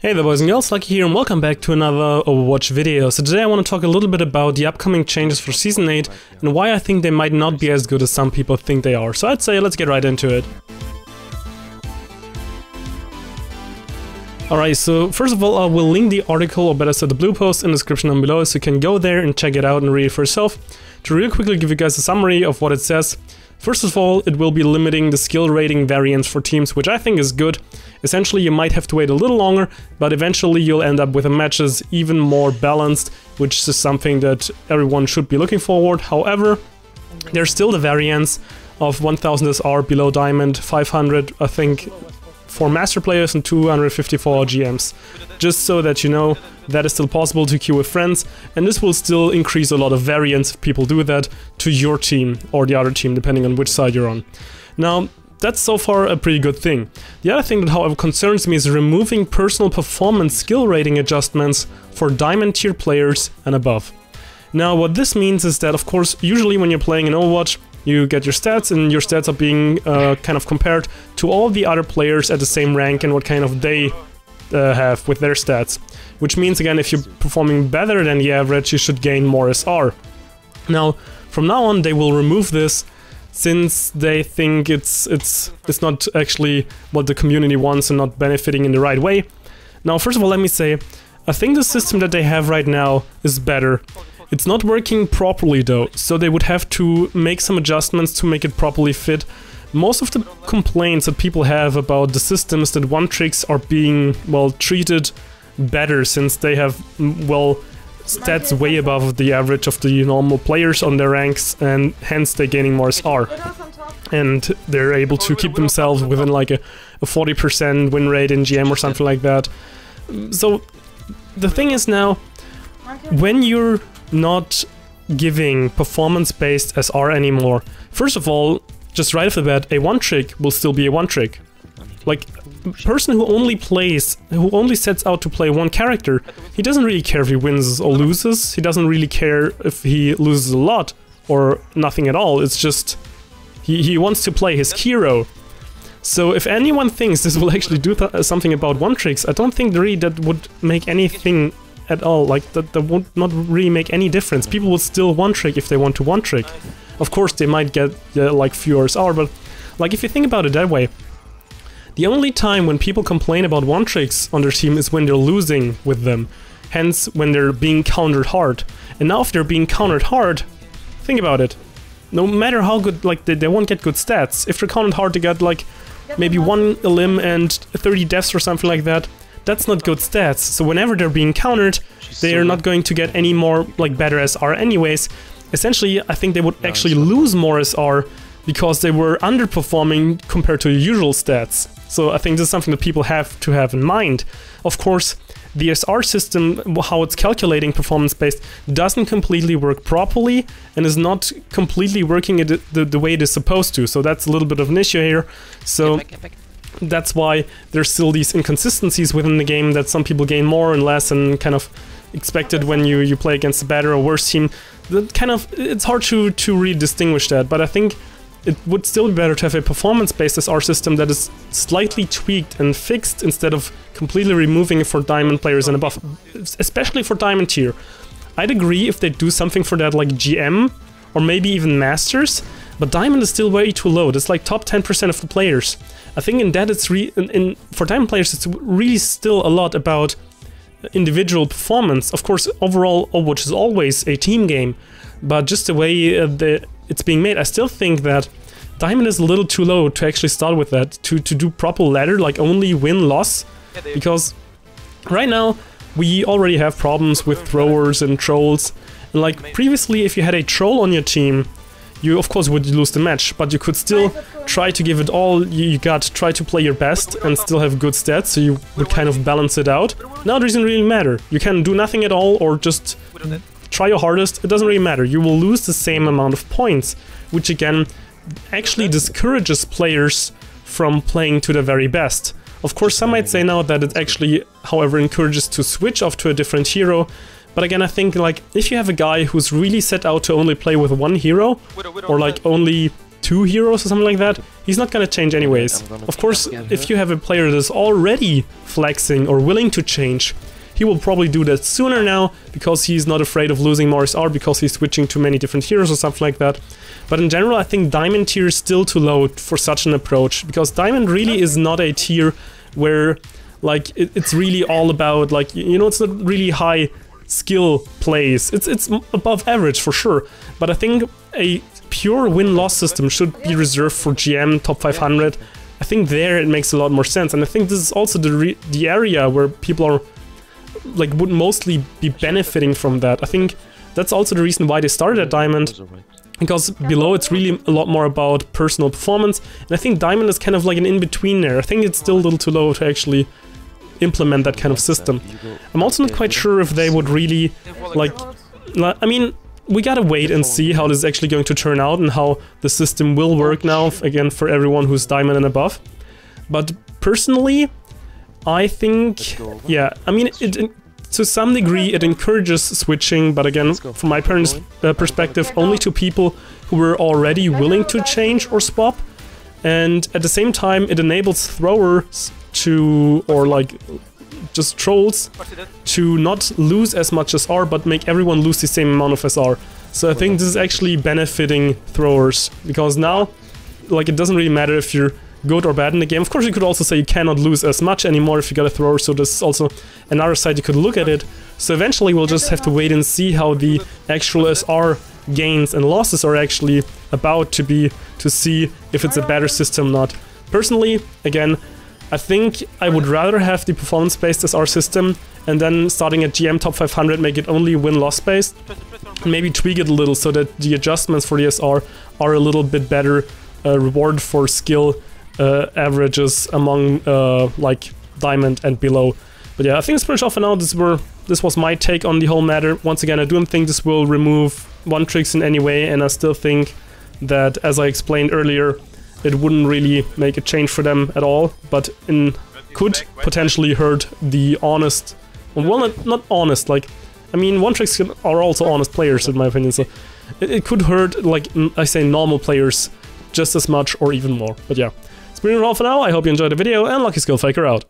Hey there boys and girls, Lucky here and welcome back to another Overwatch video. So today I want to talk a little bit about the upcoming changes for Season 8 and why I think they might not be as good as some people think they are. So I'd say let's get right into it. Alright, so first of all I will link the article, or better said the blue post, in the description down below so you can go there and check it out and read it for yourself. To real quickly give you guys a summary of what it says. First of all, it will be limiting the skill rating variance for teams, which I think is good. Essentially, you might have to wait a little longer, but eventually you'll end up with the matches even more balanced, which is something that everyone should be looking forward. However, there's still the variance of 1000 SR below Diamond, 500 I think for Master players and 250 for GMs. Just so that you know, that is still possible to queue with friends, and this will still increase a lot of variance if people do that to your team or the other team, depending on which side you're on. Now, that's so far a pretty good thing. The other thing that however concerns me is removing personal performance skill rating adjustments for Diamond tier players and above. Now what this means is that of course usually when you're playing in Overwatch you get your stats, and your stats are being kind of compared to all the other players at the same rank and what kind of they have with their stats. Which means again, if you're performing better than the average, you should gain more SR. Now, from now on they will remove this, since they think it's not actually what the community wants and not benefiting in the right way. Now, first of all, let me say, I think the system that they have right now is better. It's not working properly though, so they would have to make some adjustments to make it properly fit. Most of the complaints that people have about the system is that one-tricks are being, well, treated better, since they have, well, stats way above the average of the normal players on their ranks, and hence they're gaining more SR. And they're able to keep themselves within like a 40% win rate in GM or something like that. So the thing is now, when you're not giving performance-based SR anymore, first of all, just right off the bat, a one-trick will still be a one-trick. Like, a person who only sets out to play one character, he doesn't really care if he wins or loses, he doesn't really care if he loses a lot or nothing at all, it's just he wants to play his hero. So if anyone thinks this will actually do something about one-tricks, I don't think really that would make anything at all, like that would not really make any difference. People will still one-trick if they want to one-trick. Of course they might get like fewer SR, but like if you think about it that way, the only time when people complain about one-tricks on their team is when they're losing with them, hence when they're being countered hard. And now if they're being countered hard, think about it. No matter how good, like they won't get good stats. If they're countered hard, they get like maybe 1 elim and 30 deaths or something like that. That's not good stats. So whenever they're being countered, they are not going to get any more like better SR anyways. Essentially, I think they would actually lose more SR because they were underperforming compared to the usual stats. So I think this is something that people have to have in mind. Of course, the SR system, how it's calculating performance-based, doesn't completely work properly and is not completely working the way it is supposed to. So that's a little bit of an issue here. So that's why there's still these inconsistencies within the game, that some people gain more and less and kind of expected when you play against a better or worse team. That kind of, it's hard to really distinguish that, but I think it would still be better to have a performance-based SR system that is slightly tweaked and fixed instead of completely removing it for Diamond players and above, especially for Diamond tier. I'd agree if they do something for that like GM or maybe even Masters, but Diamond is still way too low. That's like top 10% of the players. I think in that it's for Diamond players it's really still a lot about individual performance. Of course, overall Overwatch is always a team game, but just the way it's being made, I still think that Diamond is a little too low to actually start with that, to do proper ladder, like only win-loss, because right now we already have problems with throwers and trolls, and like previously if you had a troll on your team, you of course would lose the match, but you could still try to give it all you got, try to play your best and still have good stats, so you would kind of balance it out. Now it doesn't really matter, you can do nothing at all or just try your hardest, it doesn't really matter, you will lose the same amount of points, which again actually discourages players from playing to the very best. Of course some might say now that it actually, however, encourages to switch off to a different hero, but again I think like if you have a guy who's really set out to only play with one hero, or like only 2 heroes or something like that, he's not gonna change anyways. Of course, if you have a player that is already flexing or willing to change, he will probably do that sooner now, because he's not afraid of losing more SR because he's switching to many different heroes or something like that. But in general, I think Diamond tier is still too low for such an approach, because Diamond really is not a tier where, like, it's really all about, like, you know, it's not really high skill plays. It's above average for sure, but I think a pure win-loss system should be reserved for GM top 500. I think there it makes a lot more sense, and I think this is also the area where people are, like, would mostly be benefiting from that. I think that's also the reason why they started at Diamond, because below it's really a lot more about personal performance, and I think Diamond is kind of like an in-between there. I think it's still a little too low to actually implement that kind of system. I'm also not quite sure if they would really, like, I mean, we gotta wait and see how this is actually going to turn out and how the system will work now, again, for everyone who's Diamond and above. But personally, I think, yeah, I mean, to some degree it encourages switching, but again, from my perspective, only to people who were already willing to change or swap, and at the same time it enables throwers to, or like just trolls, to not lose as much SR but make everyone lose the same amount of SR. So I think this is actually benefiting throwers, because now, like, it doesn't really matter if you're good or bad in the game. Of course, you could also say you cannot lose as much anymore if you got a thrower, so there's also another side you could look at it. So eventually we'll just have to wait and see how the actual SR gains and losses are actually about to be, to see if it's a better system or not. Personally, again, I think I would rather have the performance-based SR system, and then starting at GM top 500 make it only win-loss based, and maybe tweak it a little so that the adjustments for the SR are a little bit better reward for skill averages among like Diamond and below. But yeah, I think it's pretty much all for now. This was my take on the whole matter. Once again, I don't think this will remove one tricks in any way, and I still think that, as I explained earlier, it wouldn't really make a change for them at all, but could potentially hurt the honest, well, not honest, like, I mean, one tricks are also honest players in my opinion, so it could hurt, like I say, normal players just as much or even more. But yeah, it's pretty much all for now. I hope you enjoyed the video, and luckySkillFaker out.